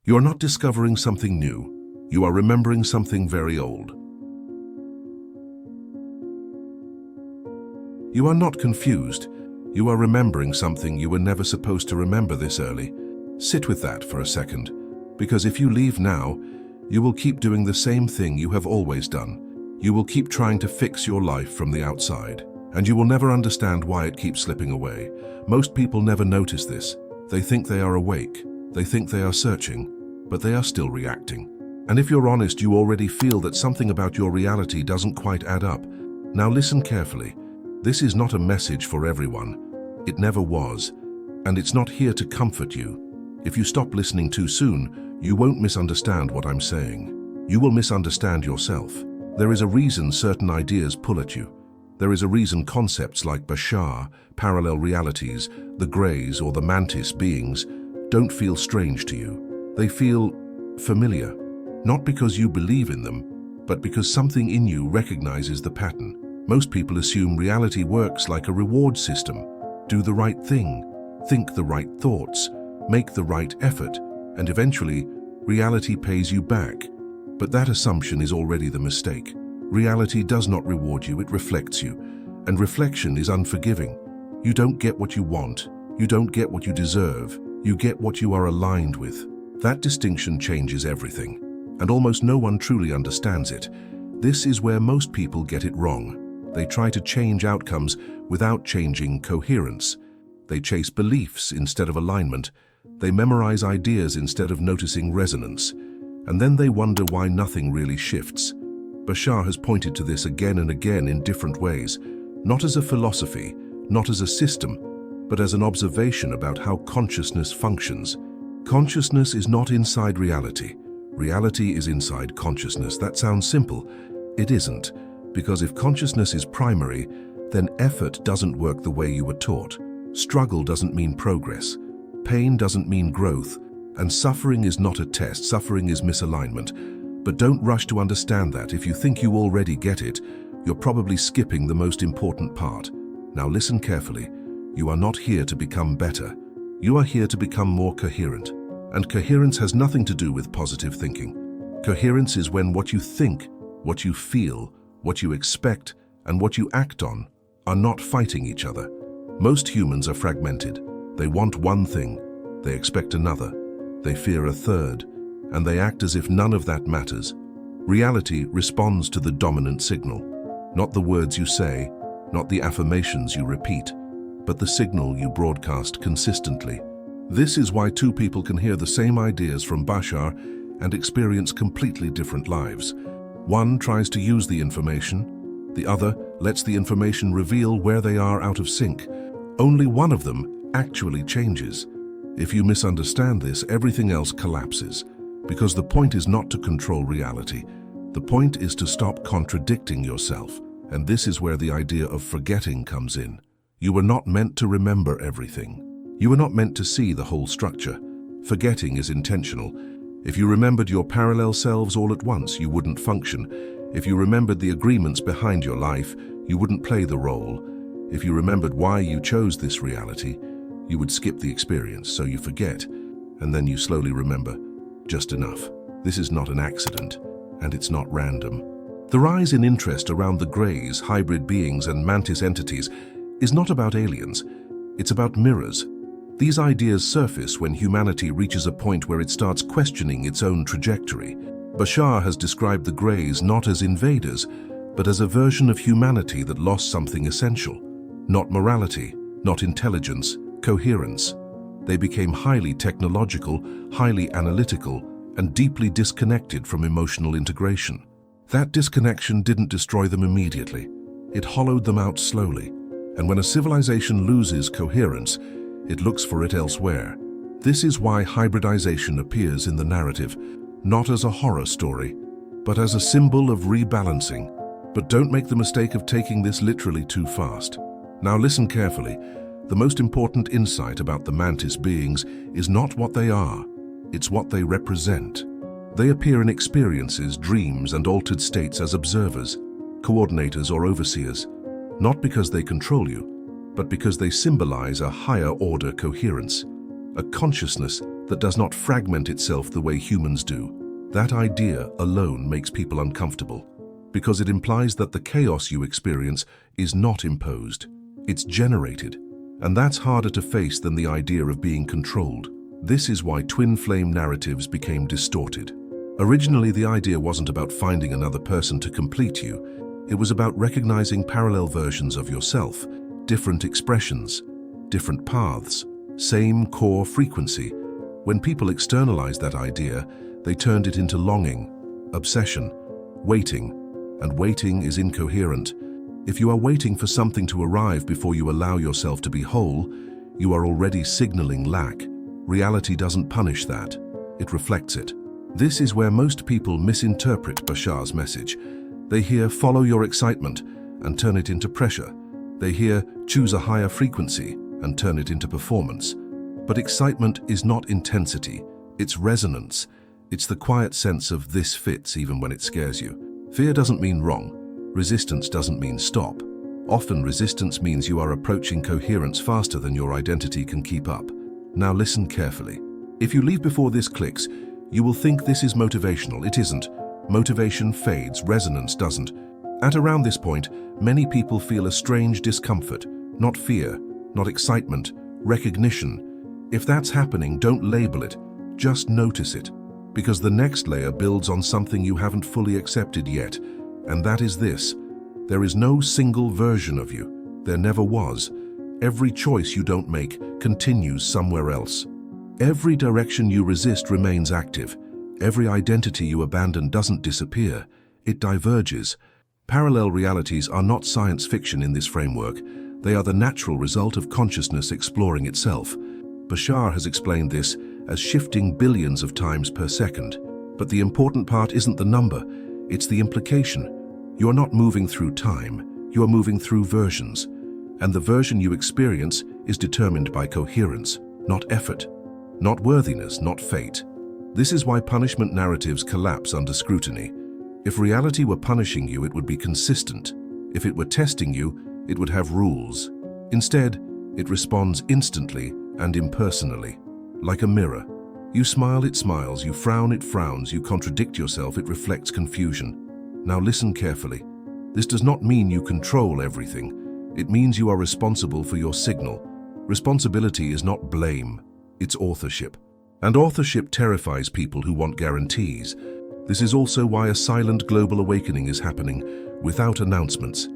You are not discovering something new. You are remembering something very old. You are not confused. You are remembering something you were never supposed to remember this early. Sit with that for a second, because if you leave now, you will keep doing the same thing you have always done. You will keep trying to fix your life from the outside, and you will never understand why it keeps slipping away. Most people never notice this. They think they are awake. They think they are searching, but they are still reacting. And if you're honest, you already feel that something about your reality doesn't quite add up. Now listen carefully. This is not a message for everyone. It never was, and it's not here to comfort you. If you stop listening too soon, you won't misunderstand what I'm saying. You will misunderstand yourself. There is a reason certain ideas pull at you. There is a reason concepts like Bashar, parallel realities, the Greys, or the Mantis Beings don't feel strange to you. They feel familiar, not because you believe in them, but because something in you recognizes the pattern. Most people assume reality works like a reward system. Do the right thing, think the right thoughts, make the right effort, and eventually, reality pays you back. But that assumption is already the mistake. Reality does not reward you, it reflects you. And reflection is unforgiving. You don't get what you want. You don't get what you deserve. You get what you are aligned with. That distinction changes everything. And almost no one truly understands it. This is where most people get it wrong. They try to change outcomes without changing coherence. They chase beliefs instead of alignment. They memorize ideas instead of noticing resonance. And then they wonder why nothing really shifts. Bashar has pointed to this again and again in different ways, not as a philosophy, not as a system, but as an observation about how consciousness functions. Consciousness is not inside reality. Reality is inside consciousness. That sounds simple. It isn't. Because if consciousness is primary, then effort doesn't work the way you were taught. Struggle doesn't mean progress. Pain doesn't mean growth. And suffering is not a test. Suffering is misalignment. But don't rush to understand that. If you think you already get it, you're probably skipping the most important part. Now listen carefully. You are not here to become better. You are here to become more coherent. And coherence has nothing to do with positive thinking. Coherence is when what you think, what you feel, what you expect, and what you act on are not fighting each other. Most humans are fragmented. They want one thing, they expect another, they fear a third, and they act as if none of that matters. Reality responds to the dominant signal, not the words you say, not the affirmations you repeat, but the signal you broadcast consistently. This is why two people can hear the same ideas from Bashar and experience completely different lives. One tries to use the information, the other lets the information reveal where they are out of sync. Only one of them actually changes. If you misunderstand this, everything else collapses. Because the point is not to control reality. The point is to stop contradicting yourself. And this is where the idea of forgetting comes in. You were not meant to remember everything. You were not meant to see the whole structure. Forgetting is intentional. If you remembered your parallel selves all at once, you wouldn't function. If you remembered the agreements behind your life, you wouldn't play the role. If you remembered why you chose this reality, you would skip the experience, so you forget, and then you slowly remember just enough. This is not an accident, and it's not random. The rise in interest around the Greys, hybrid beings, and Mantis entities is not about aliens. It's about mirrors. These ideas surface when humanity reaches a point where it starts questioning its own trajectory. Bashar has described the Greys not as invaders, but as a version of humanity that lost something essential. Not morality, not intelligence, coherence. They became highly technological, highly analytical, and deeply disconnected from emotional integration. That disconnection didn't destroy them immediately. It hollowed them out slowly. And when a civilization loses coherence, it looks for it elsewhere. This is why hybridization appears in the narrative, not as a horror story, but as a symbol of rebalancing. But don't make the mistake of taking this literally too fast. Now listen carefully. The most important insight about the Mantis beings is not what they are, it's what they represent. They appear in experiences, dreams, and altered states as observers, coordinators, or overseers, not because they control you, but because they symbolize a higher order coherence, a consciousness that does not fragment itself the way humans do. That idea alone makes people uncomfortable, because it implies that the chaos you experience is not imposed, it's generated. And that's harder to face than the idea of being controlled. This is why twin flame narratives became distorted. Originally, the idea wasn't about finding another person to complete you. It was about recognizing parallel versions of yourself, different expressions, different paths, same core frequency. When people externalized that idea, they turned it into longing, obsession, waiting, and waiting is incoherent. If you are waiting for something to arrive before you allow yourself to be whole, you are already signaling lack. Reality doesn't punish that, it reflects it. This is where most people misinterpret Bashar's message. They hear "follow your excitement" and turn it into pressure. They hear "choose a higher frequency" and turn it into performance. But excitement is not intensity, it's resonance. It's the quiet sense of "this fits" even when it scares you. Fear doesn't mean wrong. Resistance doesn't mean stop. Often resistance means you are approaching coherence faster than your identity can keep up. Now listen carefully. If you leave before this clicks, you will think this is motivational. It isn't. Motivation fades, resonance doesn't. At around this point, many people feel a strange discomfort. Not fear, not excitement, recognition. If that's happening, don't label it. Just notice it. Because the next layer builds on something you haven't fully accepted yet. And that is this: there is no single version of you. There never was. Every choice you don't make continues somewhere else. Every direction you resist remains active. Every identity you abandon doesn't disappear, it diverges. Parallel realities are not science fiction in this framework. They are the natural result of consciousness exploring itself. Bashar has explained this as shifting billions of times per second. But the important part isn't the number. It's the implication. You are not moving through time, you are moving through versions. And the version you experience is determined by coherence, not effort, not worthiness, not fate. This is why punishment narratives collapse under scrutiny. If reality were punishing you, it would be consistent. If it were testing you, it would have rules. Instead, it responds instantly and impersonally, like a mirror. You smile, it smiles. You frown, it frowns. You contradict yourself, it reflects confusion. Now listen carefully. This does not mean you control everything. It means you are responsible for your signal. Responsibility is not blame, it's authorship. And authorship terrifies people who want guarantees. This is also why a silent global awakening is happening, without announcements.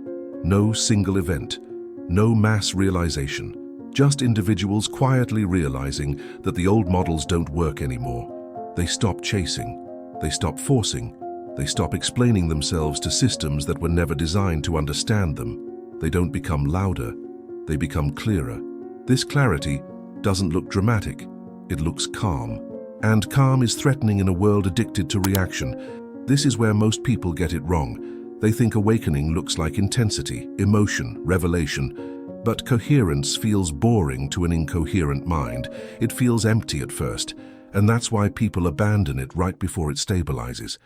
No single event, no mass realization. Just individuals quietly realizing that the old models don't work anymore. They stop chasing, they stop forcing, they stop explaining themselves to systems that were never designed to understand them. They don't become louder, they become clearer. This clarity doesn't look dramatic, it looks calm. And calm is threatening in a world addicted to reaction. This is where most people get it wrong. They think awakening looks like intensity, emotion, revelation. But coherence feels boring to an incoherent mind. It feels empty at first, and that's why people abandon it right before it stabilizes.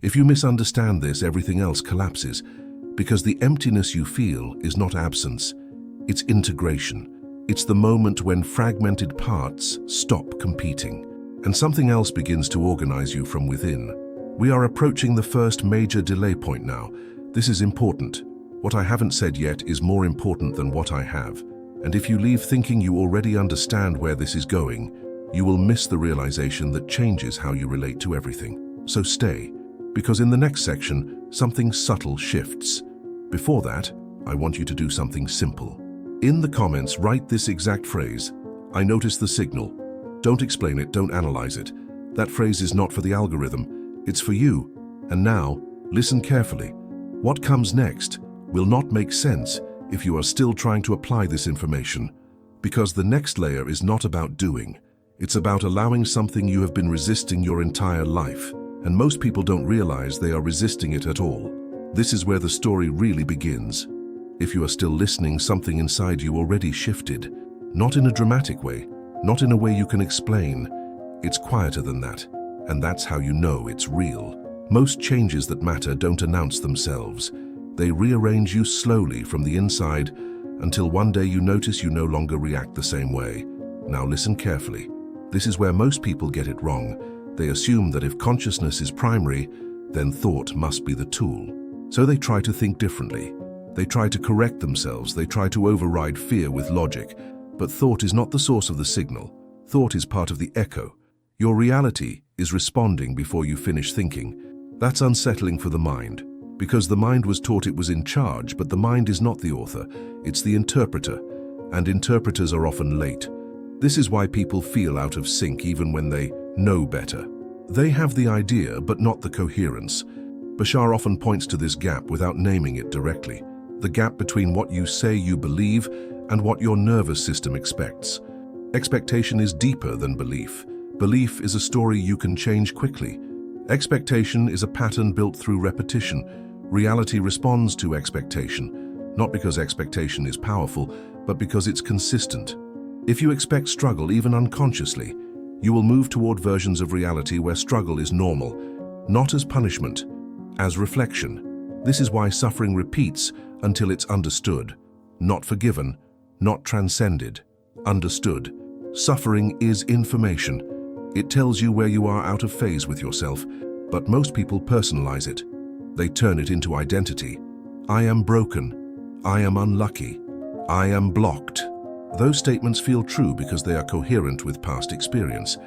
If you misunderstand this, everything else collapses, because the emptiness you feel is not absence, it's integration. It's the moment when fragmented parts stop competing, and something else begins to organize you from within. We are approaching the first major delay point now. This is important. What I haven't said yet is more important than what I have. And if you leave thinking you already understand where this is going, you will miss the realization that changes how you relate to everything. So stay, because in the next section, something subtle shifts. Before that, I want you to do something simple. In the comments, write this exact phrase: "I notice the signal." Don't explain it, don't analyze it. That phrase is not for the algorithm, it's for you. And now, listen carefully. What comes next will not make sense if you are still trying to apply this information, because the next layer is not about doing. It's about allowing something you have been resisting your entire life, and most people don't realize they are resisting it at all. This is where the story really begins. If you are still listening, something inside you already shifted, not in a dramatic way, not in a way you can explain. It's quieter than that, and that's how you know it's real. Most changes that matter don't announce themselves. They rearrange you slowly from the inside until one day you notice you no longer react the same way. Now listen carefully. This is where most people get it wrong. They assume that if consciousness is primary, then thought must be the tool. So they try to think differently. They try to correct themselves. They try to override fear with logic. But thought is not the source of the signal. Thought is part of the echo. Your reality is responding before you finish thinking. That's unsettling for the mind, because the mind was taught it was in charge, but the mind is not the author, it's the interpreter, and interpreters are often late. This is why people feel out of sync even when they know better. They have the idea, but not the coherence. Bashar often points to this gap without naming it directly. The gap between what you say you believe and what your nervous system expects. Expectation is deeper than belief. Belief is a story you can change quickly. Expectation is a pattern built through repetition. Reality responds to expectation, not because expectation is powerful, but because it's consistent. If you expect struggle even unconsciously, you will move toward versions of reality where struggle is normal, not as punishment, as reflection. This is why suffering repeats until it's understood, not forgiven, not transcended, understood. Suffering is information. It tells you where you are out of phase with yourself, but most people personalize it. They turn it into identity. I am broken. I am unlucky. I am blocked. Those statements feel true because they are coherent with past experience.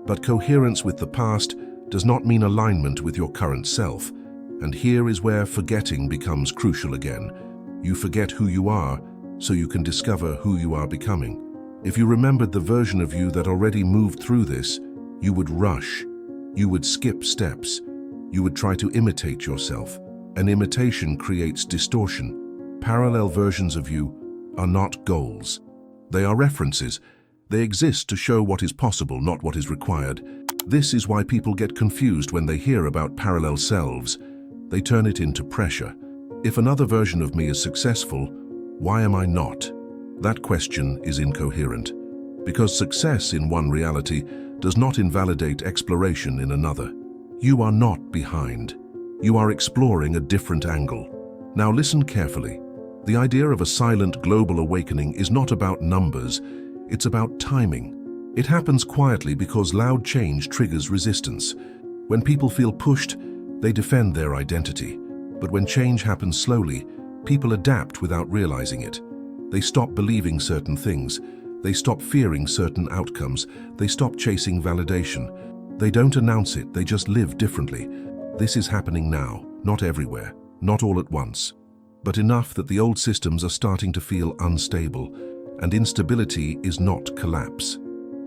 But coherence with the past does not mean alignment with your current self. And here is where forgetting becomes crucial again. You forget who you are, so you can discover who you are becoming. If you remembered the version of you that already moved through this, you would rush. You would skip steps. You would try to imitate yourself. An imitation creates distortion. Parallel versions of you are not goals. They are references. They exist to show what is possible, not what is required. This is why people get confused when they hear about parallel selves. They turn it into pressure. If another version of me is successful, why am I not? That question is incoherent, because success in one reality does not invalidate exploration in another. You are not behind. You are exploring a different angle. Now listen carefully. The idea of a silent global awakening is not about numbers, it's about timing. It happens quietly because loud change triggers resistance. When people feel pushed, they defend their identity. But when change happens slowly, people adapt without realizing it. They stop believing certain things. They stop fearing certain outcomes. They stop chasing validation. They don't announce it, they just live differently. This is happening now, not everywhere, not all at once, but enough that the old systems are starting to feel unstable, and instability is not collapse.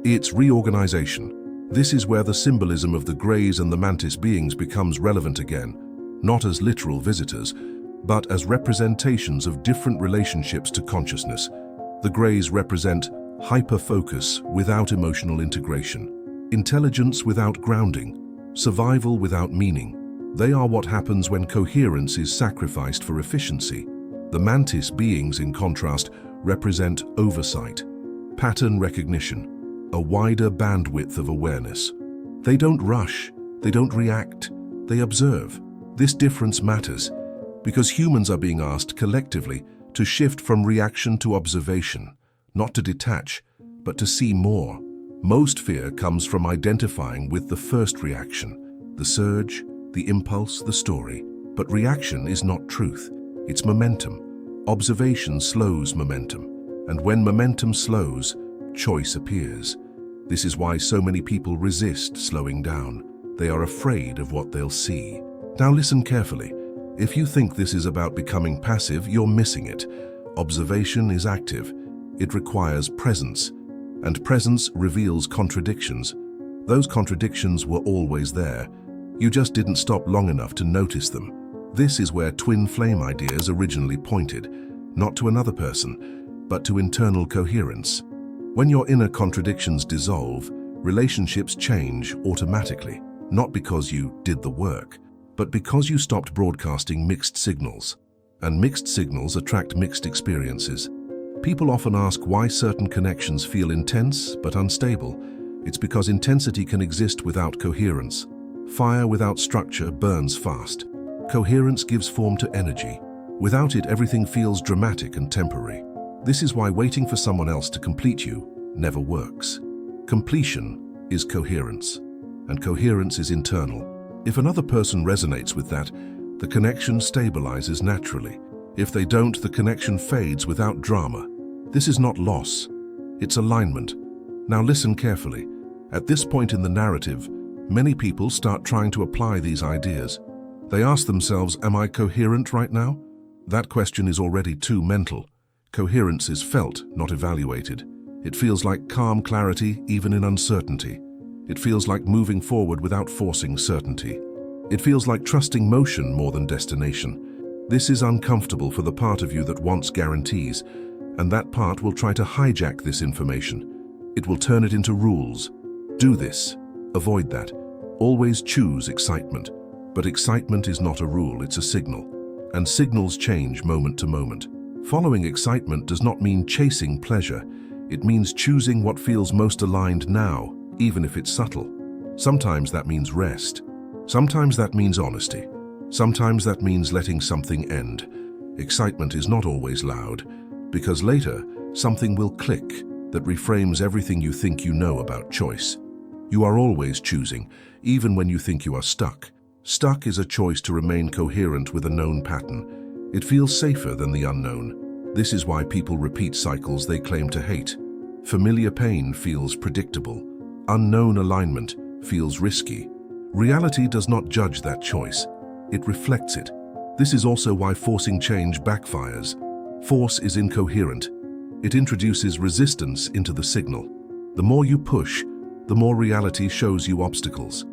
It's reorganization. This is where the symbolism of the Greys and the Mantis Beings becomes relevant again, not as literal visitors, but as representations of different relationships to consciousness. The Greys represent hyper-focus without emotional integration, intelligence without grounding, survival without meaning. They are what happens when coherence is sacrificed for efficiency. The Mantis Beings, in contrast, represent oversight, pattern recognition, a wider bandwidth of awareness. They don't rush, they don't react, they observe. This difference matters because humans are being asked collectively to shift from reaction to observation, not to detach, but to see more. Most fear comes from identifying with the first reaction, the surge, the impulse, the story. But reaction is not truth, it's momentum. Observation slows momentum, and when momentum slows, choice appears. This is why so many people resist slowing down. They are afraid of what they'll see. Now listen carefully. If you think this is about becoming passive, you're missing it. Observation is active. It requires presence, and presence reveals contradictions. Those contradictions were always there. You just didn't stop long enough to notice them. This is where twin flame ideas originally pointed, not to another person, but to internal coherence. When your inner contradictions dissolve, relationships change automatically, not because you did the work, but because you stopped broadcasting mixed signals. And mixed signals attract mixed experiences. People often ask why certain connections feel intense but unstable. It's because intensity can exist without coherence. Fire without structure burns fast. Coherence gives form to energy. Without it, everything feels dramatic and temporary. This is why waiting for someone else to complete you never works. Completion is coherence, and coherence is internal. If another person resonates with that, the connection stabilizes naturally. If they don't, the connection fades without drama. This is not loss, it's alignment. Now listen carefully. At this point in the narrative, many people start trying to apply these ideas. They ask themselves, am I coherent right now? That question is already too mental. Coherence is felt, not evaluated. It feels like calm clarity, even in uncertainty. It feels like moving forward without forcing certainty. It feels like trusting motion more than destination. This is uncomfortable for the part of you that wants guarantees, and that part will try to hijack this information. It will turn it into rules. Do this. Avoid that. Always choose excitement. But excitement is not a rule, it's a signal. And signals change moment to moment. Following excitement does not mean chasing pleasure. It means choosing what feels most aligned now, even if it's subtle. Sometimes that means rest. Sometimes that means honesty. Sometimes that means letting something end. Excitement is not always loud, because later something will click that reframes everything you think you know about choice. You are always choosing, even when you think you are stuck. Stuck is a choice to remain coherent with a known pattern. It feels safer than the unknown. This is why people repeat cycles they claim to hate. Familiar pain feels predictable. Unknown alignment feels risky. Reality does not judge that choice. It reflects it. This is also why forcing change backfires. Force is incoherent. It introduces resistance into the signal. The more you push, the more reality shows you obstacles.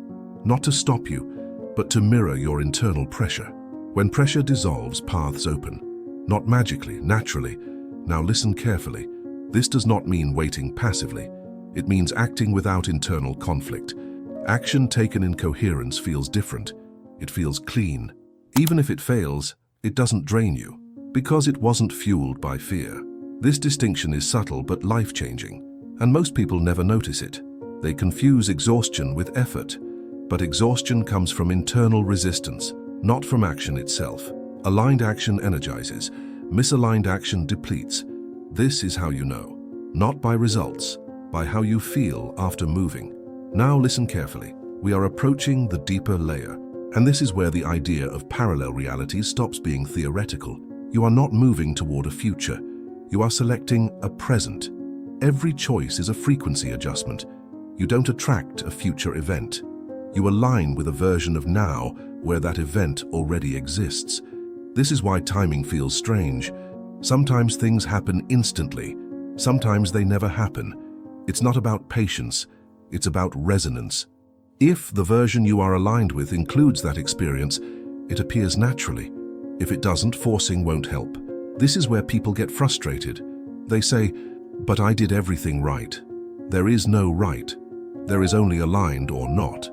Not to stop you, but to mirror your internal pressure. When pressure dissolves, paths open. Not magically, naturally. Now listen carefully. This does not mean waiting passively. It means acting without internal conflict. Action taken in coherence feels different. It feels clean. Even if it fails, it doesn't drain you, because it wasn't fueled by fear. This distinction is subtle but life-changing, and most people never notice it. They confuse exhaustion with effort, but exhaustion comes from internal resistance, not from action itself. Aligned action energizes, misaligned action depletes. This is how you know, not by results, by how you feel after moving. Now listen carefully. We are approaching the deeper layer, and this is where the idea of parallel realities stops being theoretical. You are not moving toward a future. You are selecting a present. Every choice is a frequency adjustment. You don't attract a future event. You align with a version of now where that event already exists. This is why timing feels strange. Sometimes things happen instantly. Sometimes they never happen. It's not about patience. It's about resonance. If the version you are aligned with includes that experience, it appears naturally. If it doesn't, forcing won't help. This is where people get frustrated. They say, but I did everything right. There is no right. There is only aligned or not.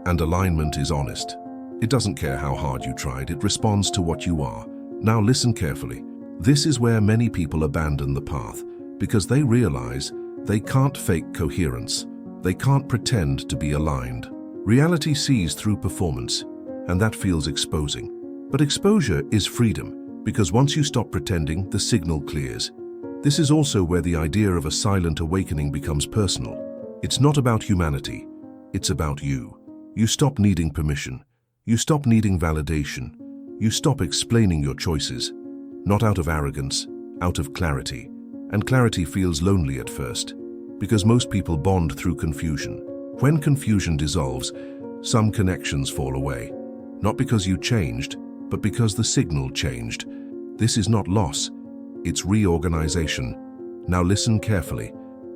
And alignment is honest. It doesn't care how hard you tried, it responds to what you are. Now listen carefully. This is where many people abandon the path, because they realize they can't fake coherence. They can't pretend to be aligned. Reality sees through performance, and that feels exposing. But exposure is freedom, because once you stop pretending, the signal clears. This is also where the idea of a silent awakening becomes personal. It's not about humanity, it's about you. You stop needing permission. You stop needing validation. You stop explaining your choices, not out of arrogance, out of clarity. And clarity feels lonely at first, because most people bond through confusion. When confusion dissolves, some connections fall away. Not because you changed, but because the signal changed. This is not loss, it's reorganization. Now listen carefully.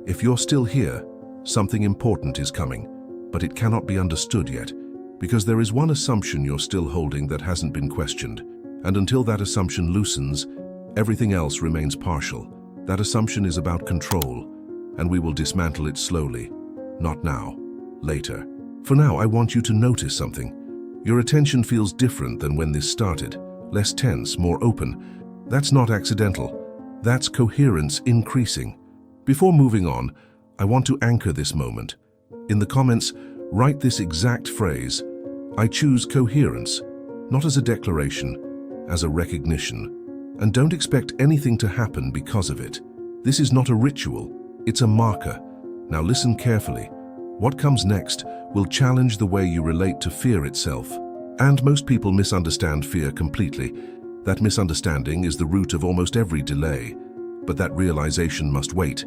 If you're still here, something important is coming, but it cannot be understood yet, because there is one assumption you're still holding that hasn't been questioned. And until that assumption loosens, everything else remains partial. That assumption is about control, and we will dismantle it slowly. Not now, later. For now, I want you to notice something. Your attention feels different than when this started. Less tense, more open. That's not accidental. That's coherence increasing. Before moving on, I want to anchor this moment. In the comments, write this exact phrase. I choose coherence, not as a declaration, as a recognition. And don't expect anything to happen because of it. This is not a ritual, it's a marker. Now listen carefully. What comes next will challenge the way you relate to fear itself. And most people misunderstand fear completely. That misunderstanding is the root of almost every delay. But that realization must wait,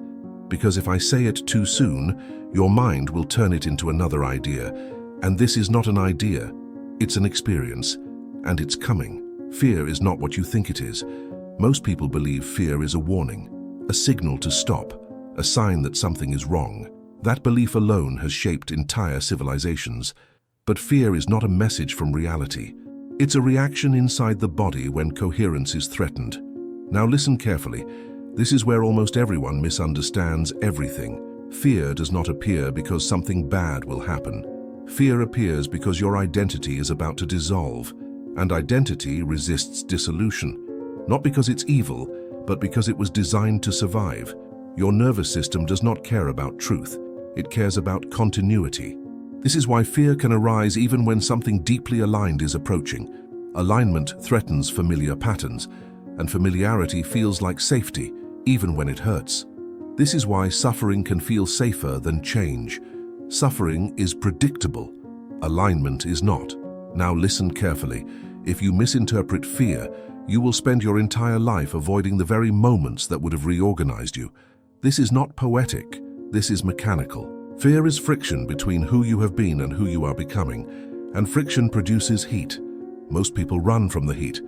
because if I say it too soon, your mind will turn it into another idea. And this is not an idea, it's an experience, and it's coming. Fear is not what you think it is. Most people believe fear is a warning, a signal to stop, a sign that something is wrong. That belief alone has shaped entire civilizations. But fear is not a message from reality. It's a reaction inside the body when coherence is threatened. Now listen carefully. This is where almost everyone misunderstands everything. Fear does not appear because something bad will happen. Fear appears because your identity is about to dissolve, and identity resists dissolution. Not because it's evil, but because it was designed to survive. Your nervous system does not care about truth. It cares about continuity. This is why fear can arise even when something deeply aligned is approaching. Alignment threatens familiar patterns, and familiarity feels like safety, even when it hurts. This is why suffering can feel safer than change. Suffering is predictable. Alignment is not. Now listen carefully. If you misinterpret fear, you will spend your entire life avoiding the very moments that would have reorganized you. This is not poetic. This is mechanical. Fear is friction between who you have been and who you are becoming, and friction produces heat. Most people run from the heat,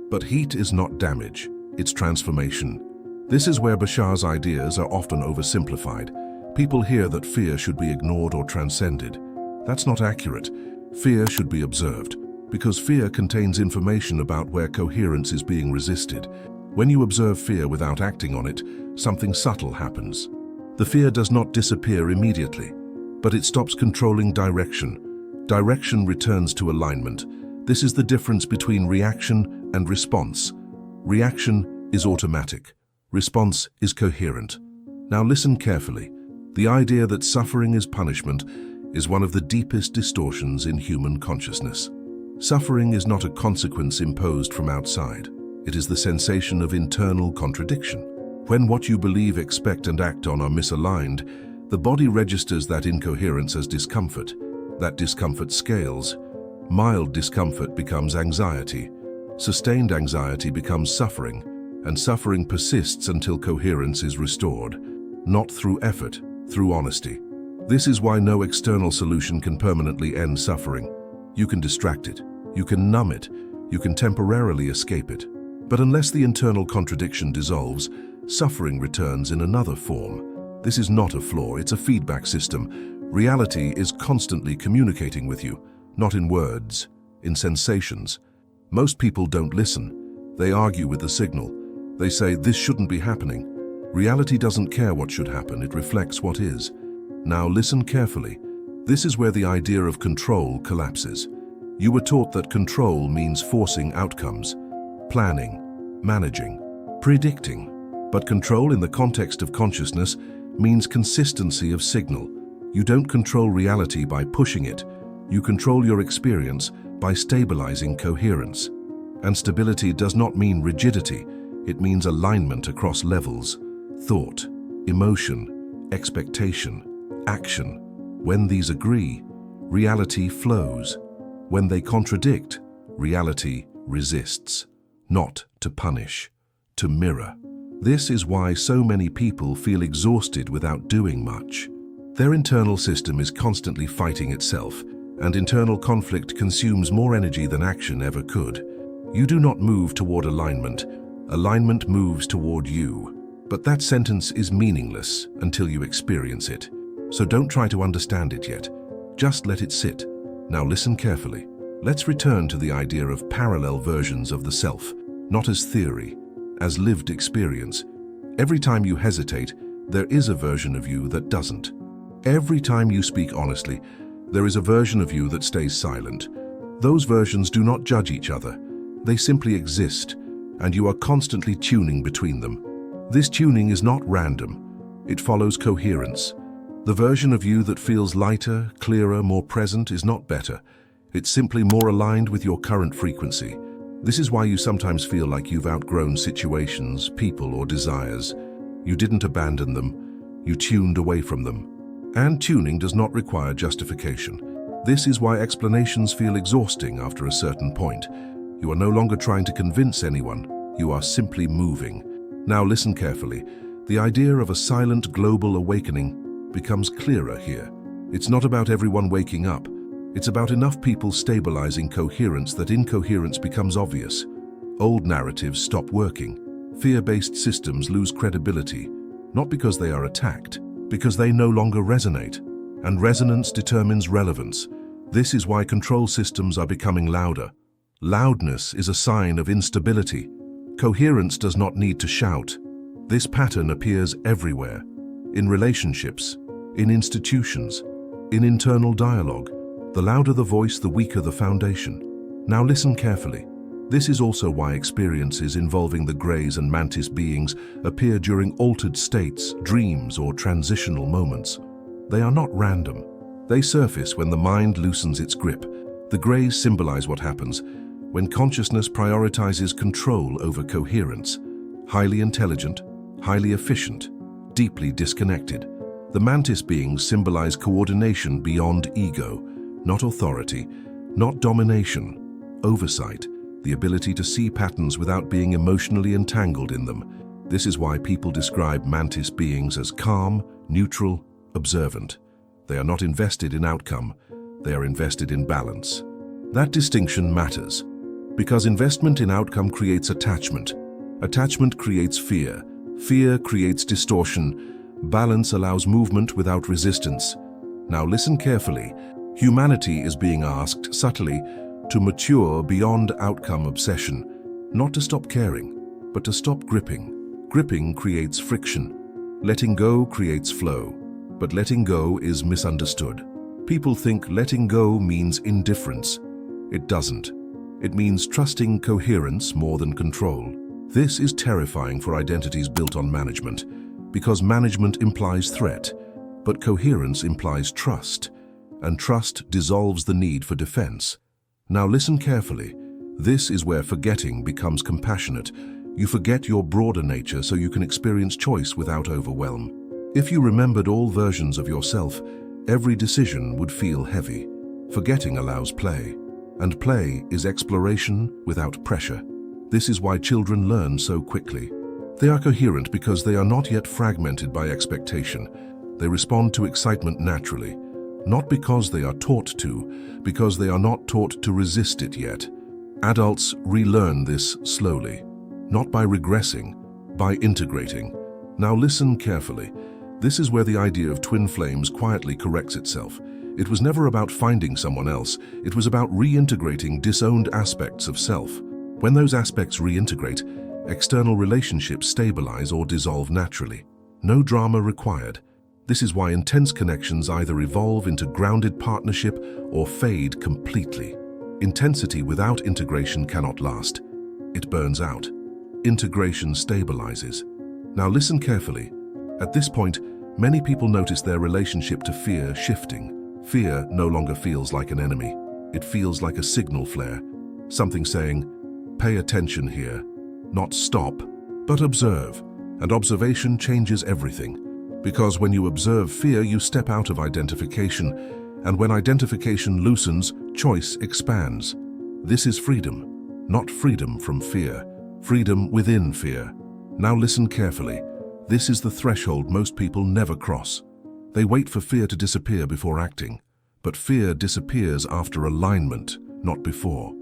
but heat is not damage, it's transformation. This is where Bashar's ideas are often oversimplified. People hear that fear should be ignored or transcended. That's not accurate. Fear should be observed, because fear contains information about where coherence is being resisted. When you observe fear without acting on it, something subtle happens. The fear does not disappear immediately, but it stops controlling direction. Direction returns to alignment. This is the difference between reaction and response. Reaction is automatic. Response is coherent. Now listen carefully. The idea that suffering is punishment is one of the deepest distortions in human consciousness. Suffering is not a consequence imposed from outside. It is the sensation of internal contradiction. When what you believe, expect, and act on are misaligned, the body registers that incoherence as discomfort. That discomfort scales. Mild discomfort becomes anxiety. Sustained anxiety becomes suffering, and suffering persists until coherence is restored. Not through effort, through honesty. This is why no external solution can permanently end suffering. You can distract it, you can numb it, you can temporarily escape it. But unless the internal contradiction dissolves, suffering returns in another form. This is not a flaw, it's a feedback system. Reality is constantly communicating with you, not in words, in sensations. Most people don't listen. They argue with the signal. They say, this shouldn't be happening. Reality doesn't care what should happen, it reflects what is. Now listen carefully. This is where the idea of control collapses. You were taught that control means forcing outcomes, planning, managing, predicting. But control in the context of consciousness means consistency of signal. You don't control reality by pushing it. You control your experience by stabilizing coherence. And stability does not mean rigidity. It means alignment across levels. Thought, emotion, expectation, action. When these agree, reality flows. When they contradict, reality resists. Not to punish, to mirror. This is why so many people feel exhausted without doing much. Their internal system is constantly fighting itself, and internal conflict consumes more energy than action ever could. You do not move toward alignment. Alignment moves toward you. But that sentence is meaningless until you experience it. So don't try to understand it yet. Just let it sit. Now listen carefully. Let's return to the idea of parallel versions of the self, not as theory, as lived experience. Every time you hesitate, there is a version of you that doesn't. Every time you speak honestly, there is a version of you that stays silent. Those versions do not judge each other. They simply exist, and you are constantly tuning between them. This tuning is not random. It follows coherence. The version of you that feels lighter, clearer, more present is not better. It's simply more aligned with your current frequency. This is why you sometimes feel like you've outgrown situations, people, or desires. You didn't abandon them. You tuned away from them. And tuning does not require justification. This is why explanations feel exhausting after a certain point. You are no longer trying to convince anyone, you are simply moving. Now listen carefully. The idea of a silent global awakening becomes clearer here. It's not about everyone waking up. It's about enough people stabilizing coherence that incoherence becomes obvious. Old narratives stop working. Fear-based systems lose credibility, not because they are attacked, because they no longer resonate. And resonance determines relevance. This is why control systems are becoming louder. Loudness is a sign of instability. Coherence does not need to shout. This pattern appears everywhere. In relationships, in institutions, in internal dialogue. The louder the voice, the weaker the foundation. Now listen carefully. This is also why experiences involving the Greys and Mantis beings appear during altered states, dreams, or transitional moments. They are not random. They surface when the mind loosens its grip. The Greys symbolize what happens when consciousness prioritizes control over coherence. Highly intelligent, highly efficient, deeply disconnected. The Mantis beings symbolize coordination beyond ego, not authority, not domination, oversight, the ability to see patterns without being emotionally entangled in them. This is why people describe Mantis beings as calm, neutral, observant. They are not invested in outcome, they are invested in balance. That distinction matters, because investment in outcome creates attachment. Attachment creates fear. Fear creates distortion. Balance allows movement without resistance. Now listen carefully. Humanity is being asked, subtly, to mature beyond outcome obsession, not to stop caring, but to stop gripping. Gripping creates friction. Letting go creates flow, but letting go is misunderstood. People think letting go means indifference. It doesn't. It means trusting coherence more than control. This is terrifying for identities built on management, because management implies threat, but coherence implies trust, and trust dissolves the need for defense. Now listen carefully. This is where forgetting becomes compassionate. You forget your broader nature so you can experience choice without overwhelm. If you remembered all versions of yourself, every decision would feel heavy. Forgetting allows play, and play is exploration without pressure. This is why children learn so quickly. They are coherent because they are not yet fragmented by expectation. They respond to excitement naturally, not because they are taught to, because they are not taught to resist it yet. Adults relearn this slowly, not by regressing, by integrating. Now listen carefully. This is where the idea of twin flames quietly corrects itself. It was never about finding someone else. It was about reintegrating disowned aspects of self. When those aspects reintegrate, external relationships stabilize or dissolve naturally. No drama required. This is why intense connections either evolve into grounded partnership or fade completely. Intensity without integration cannot last. It burns out. Integration stabilizes. Now listen carefully. At this point, many people notice their relationship to fear shifting. Fear no longer feels like an enemy. It feels like a signal flare. Something saying, pay attention here. Not stop, but observe. And observation changes everything. Because when you observe fear, you step out of identification. And when identification loosens, choice expands. This is freedom, not freedom from fear. Freedom within fear. Now listen carefully. This is the threshold most people never cross. They wait for fear to disappear before acting. But fear disappears after alignment, not before.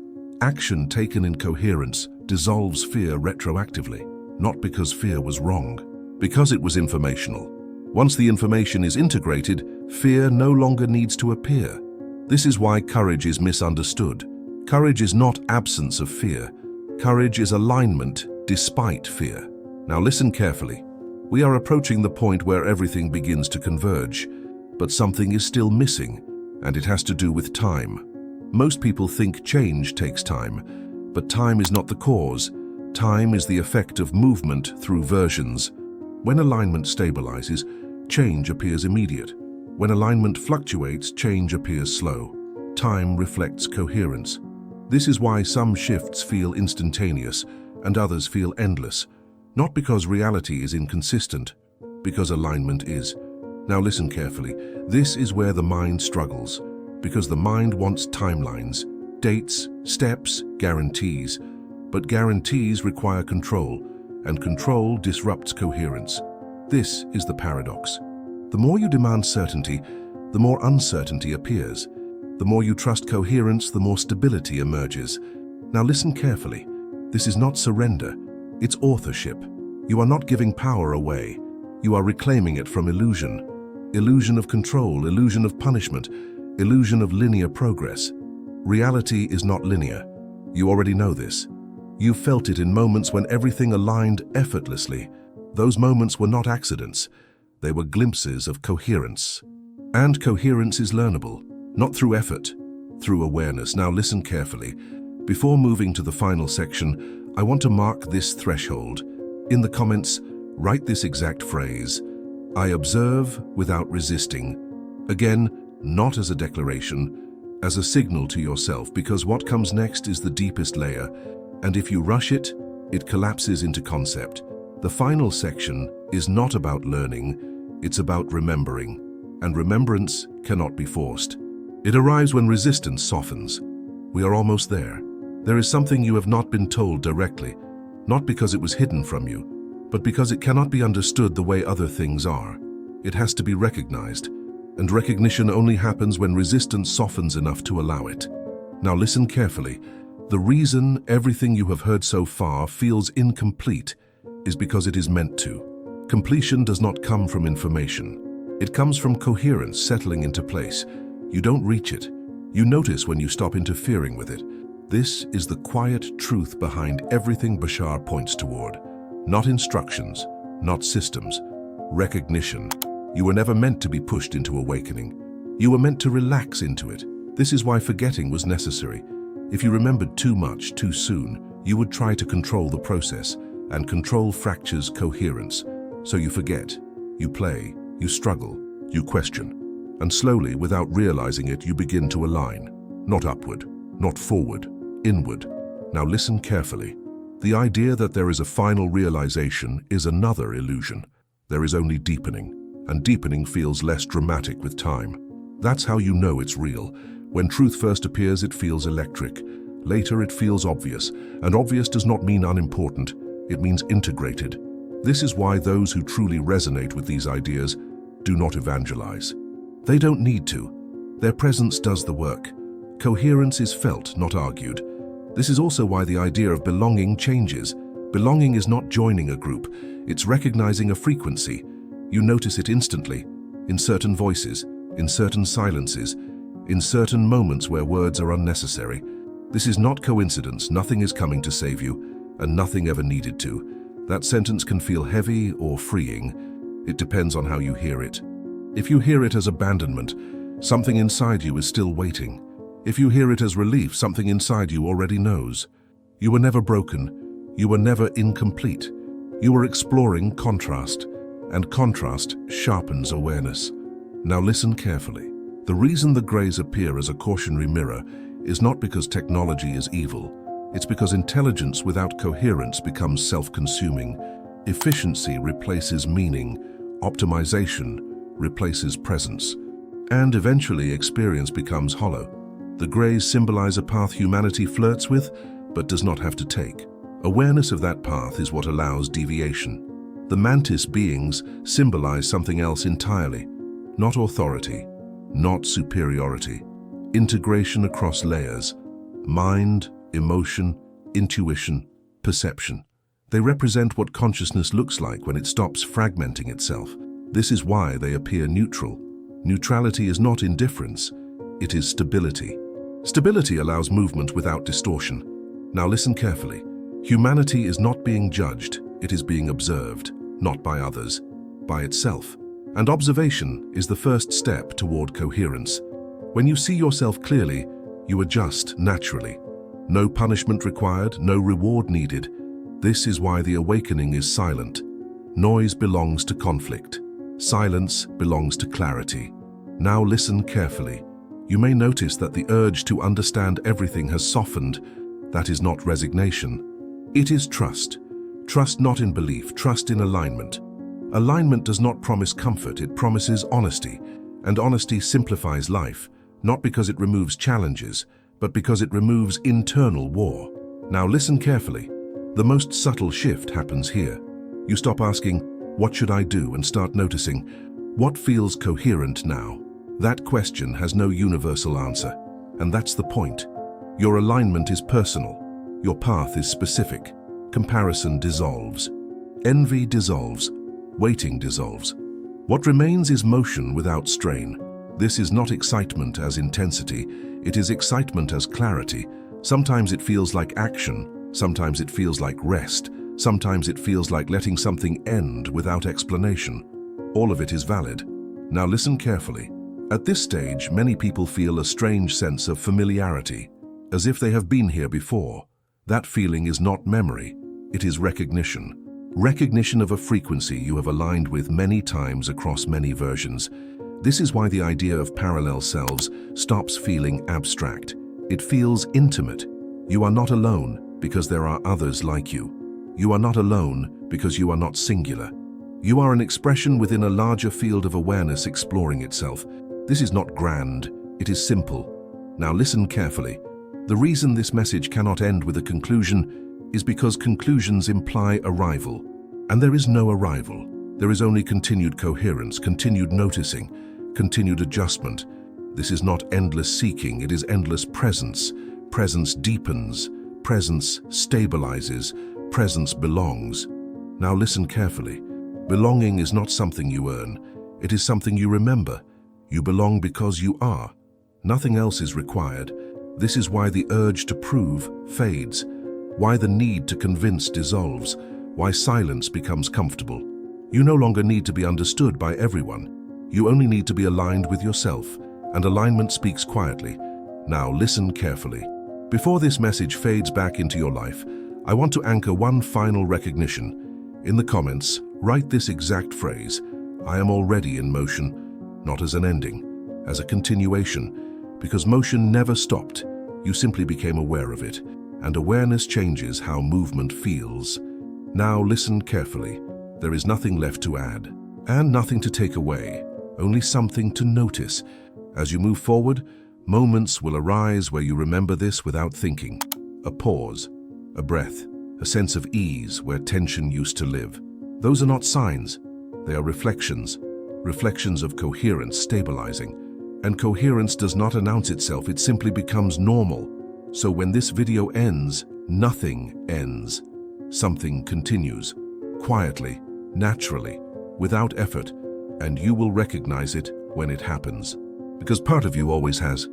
Action taken in coherence dissolves fear retroactively, not because fear was wrong, because it was informational. Once the information is integrated, fear no longer needs to appear. This is why courage is misunderstood. Courage is not absence of fear. Courage is alignment despite fear. Now listen carefully. We are approaching the point where everything begins to converge, but something is still missing, and it has to do with time. Most people think change takes time, but time is not the cause. Time is the effect of movement through versions. When alignment stabilizes, change appears immediate. When alignment fluctuates, change appears slow. Time reflects coherence. This is why some shifts feel instantaneous and others feel endless. Not because reality is inconsistent, because alignment is. Now listen carefully. This is where the mind struggles, because the mind wants timelines, dates, steps, guarantees. But guarantees require control, and control disrupts coherence. This is the paradox. The more you demand certainty, the more uncertainty appears. The more you trust coherence, the more stability emerges. Now listen carefully. This is not surrender, it's authorship. You are not giving power away. You are reclaiming it from illusion. Illusion of control, illusion of punishment, illusion of linear progress. Reality is not linear. You already know this. You felt it in moments when everything aligned effortlessly. Those moments were not accidents. They were glimpses of coherence. And coherence is learnable, not through effort, through awareness. Now listen carefully. Before moving to the final section, I want to mark this threshold. In the comments, write this exact phrase: I observe without resisting. Again, not as a declaration, as a signal to yourself, because what comes next is the deepest layer, and if you rush it, it collapses into concept. The final section is not about learning, it's about remembering, and remembrance cannot be forced. It arrives when resistance softens. We are almost there. There is something you have not been told directly, not because it was hidden from you, but because it cannot be understood the way other things are. It has to be recognized, and recognition only happens when resistance softens enough to allow it. Now listen carefully. The reason everything you have heard so far feels incomplete is because it is meant to. Completion does not come from information. It comes from coherence settling into place. You don't reach it. You notice when you stop interfering with it. This is the quiet truth behind everything Bashar points toward. Not instructions, not systems, recognition. You were never meant to be pushed into awakening. You were meant to relax into it. This is why forgetting was necessary. If you remembered too much too soon, you would try to control the process, and control fractures coherence. So you forget, you play, you struggle, you question. And slowly, without realizing it, you begin to align. Not upward, not forward, inward. Now listen carefully. The idea that there is a final realization is another illusion. There is only deepening, and deepening feels less dramatic with time. That's how you know it's real. When truth first appears, it feels electric. Later, it feels obvious, and obvious does not mean unimportant. It means integrated. This is why those who truly resonate with these ideas do not evangelize. They don't need to. Their presence does the work. Coherence is felt, not argued. This is also why the idea of belonging changes. Belonging is not joining a group, it's recognizing a frequency. You notice it instantly, in certain voices, in certain silences, in certain moments where words are unnecessary. This is not coincidence. Nothing is coming to save you, and nothing ever needed to. That sentence can feel heavy or freeing. It depends on how you hear it. If you hear it as abandonment, something inside you is still waiting. If you hear it as relief, something inside you already knows. You were never broken. You were never incomplete. You were exploring contrast, and contrast sharpens awareness. Now listen carefully. The reason the grays appear as a cautionary mirror is not because technology is evil. It's because intelligence without coherence becomes self-consuming. Efficiency replaces meaning. Optimization replaces presence. And eventually experience becomes hollow. The grays symbolize a path humanity flirts with, but does not have to take. Awareness of that path is what allows deviation. The Mantis Beings symbolize something else entirely. Not authority, not superiority. Integration across layers. Mind, emotion, intuition, perception. They represent what consciousness looks like when it stops fragmenting itself. This is why they appear neutral. Neutrality is not indifference, it is stability. Stability allows movement without distortion. Now listen carefully. Humanity is not being judged, it is being observed, not by others, by itself. And observation is the first step toward coherence. When you see yourself clearly, you adjust naturally. No punishment required, no reward needed. This is why the awakening is silent. Noise belongs to conflict. Silence belongs to clarity. Now listen carefully. You may notice that the urge to understand everything has softened. That is not resignation. It is trust. Trust not in belief, trust in alignment. Alignment does not promise comfort, it promises honesty. And honesty simplifies life, not because it removes challenges, but because it removes internal war. Now listen carefully. The most subtle shift happens here. You stop asking, "What should I do?" and start noticing, "What feels coherent now?" That question has no universal answer, and that's the point. Your alignment is personal. Your path is specific. Comparison dissolves. Envy dissolves. Waiting dissolves. What remains is motion without strain. This is not excitement as intensity, it is excitement as clarity. Sometimes it feels like action, sometimes it feels like rest, sometimes it feels like letting something end without explanation. All of it is valid. Now listen carefully. At this stage, many people feel a strange sense of familiarity, as if they have been here before. That feeling is not memory, it is recognition. Recognition of a frequency you have aligned with many times across many versions. This is why the idea of parallel selves stops feeling abstract. It feels intimate. You are not alone because there are others like you. You are not alone because you are not singular. You are an expression within a larger field of awareness exploring itself. This is not grand, it is simple. Now listen carefully. The reason this message cannot end with a conclusion is because conclusions imply arrival. And there is no arrival. There is only continued coherence, continued noticing, continued adjustment. This is not endless seeking, it is endless presence. Presence deepens, presence stabilizes, presence belongs. Now listen carefully. Belonging is not something you earn, it is something you remember. You belong because you are. Nothing else is required. This is why the urge to prove fades, why the need to convince dissolves, why silence becomes comfortable. You no longer need to be understood by everyone. You only need to be aligned with yourself, and alignment speaks quietly. Now listen carefully. Before this message fades back into your life, I want to anchor one final recognition. In the comments, write this exact phrase: "I am already in motion," not as an ending, as a continuation, because motion never stopped. You simply became aware of it, and awareness changes how movement feels. Now listen carefully. There is nothing left to add, and nothing to take away, only something to notice. As you move forward, moments will arise where you remember this without thinking. A pause, a breath, a sense of ease where tension used to live. Those are not signs, they are reflections. Reflections of coherence stabilizing. And coherence does not announce itself, it simply becomes normal. So when this video ends, nothing ends. Something continues, quietly, naturally, without effort, and you will recognize it when it happens. Because part of you always has.